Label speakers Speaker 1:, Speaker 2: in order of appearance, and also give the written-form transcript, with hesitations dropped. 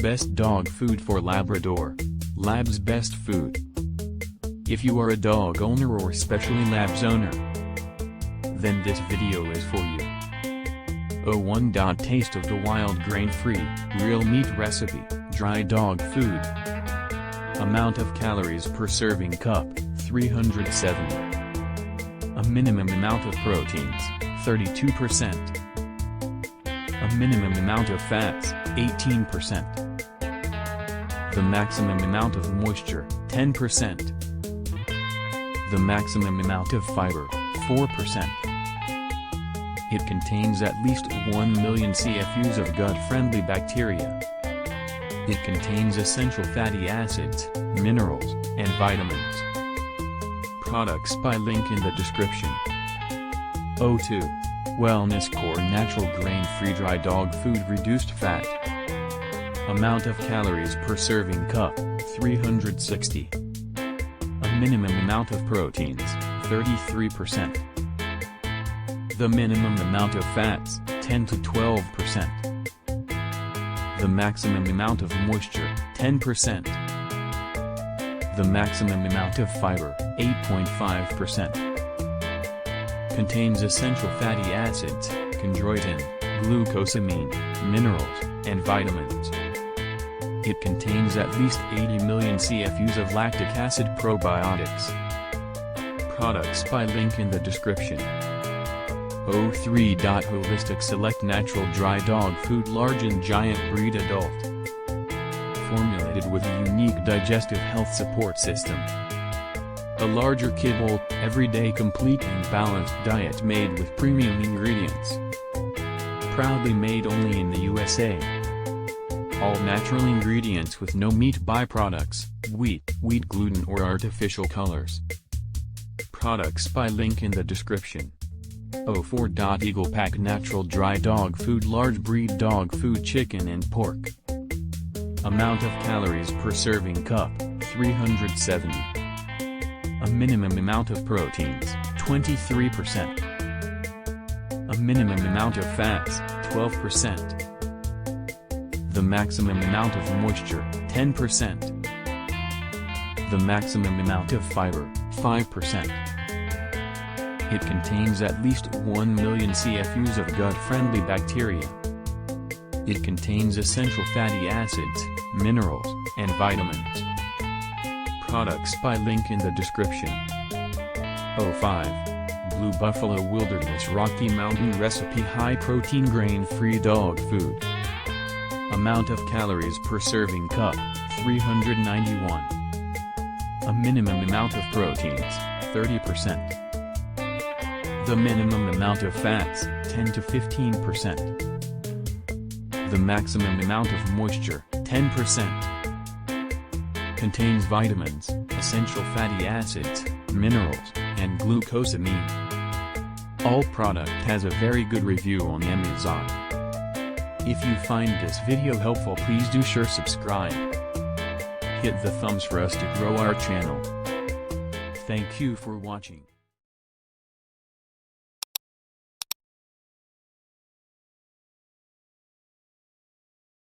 Speaker 1: best dog food for Labrador.labs best food. If you are a dog owner or especially Labs owner, then this video is for you. 1. Taste of the wild grain-free, real meat recipe, dry dog food. Amount of calories per serving cup, 370. A minimum amount of proteins, 32%. A minimum amount of fats, 18%. The maximum amount of moisture, 10%. The maximum amount of fiber, 4%. It contains at least 1 million CFUs of gut-friendly bacteria. It contains essential fatty acids, minerals, and vitamins. Products by link in the description. 2. Wellness Core Natural Grain-Free Dry Dog Food Reduced Fat. Amount of calories per serving cup, 360. A minimum amount of proteins, 33%. The minimum amount of fats, 10 to 12%. The maximum amount of moisture, 10%. The maximum amount of fiber, 8.5%. Contains essential fatty acids, chondroitin, glucosamine, minerals, and vitamins. It contains at least 80 million CFUs of lactic acid probiotics. Products by link in the description. 3. Holistic Select Natural Dry Dog Food Large and Giant Breed Adult. Formulated with a unique digestive health support system. A larger kibble, everyday complete and balanced diet made with premium ingredients. Proudly made only in the USA. All natural ingredients with no meat byproducts, wheat gluten or artificial colors. Products by link in the description. 4. Eagle Pack Natural Dry Dog Food Large Breed Dog Food Chicken and Pork. Amount of calories per serving cup, 370. A minimum amount of proteins, 23%. A minimum amount of fats, 12%. The maximum amount of moisture, 10%. The maximum amount of fiber, 5%. It contains at least 1 million CFUs of gut-friendly bacteria. It contains essential fatty acids, minerals, and vitamins. Products by link in the description. 5. Blue Buffalo Wilderness Rocky Mountain Recipe High Protein Grain-Free Dog Food. Amount of calories per serving cup, 391. A minimum amount of proteins, 30%. The minimum amount of fats, 10 to 15%. The maximum amount of moisture, 10%. Contains vitamins, essential fatty acids, minerals, and glucosamine. All product has a very good review on Amazon. If you find this video helpful, please do share, subscribe. Hit the thumbs for us to grow our channel. Thank you for watching.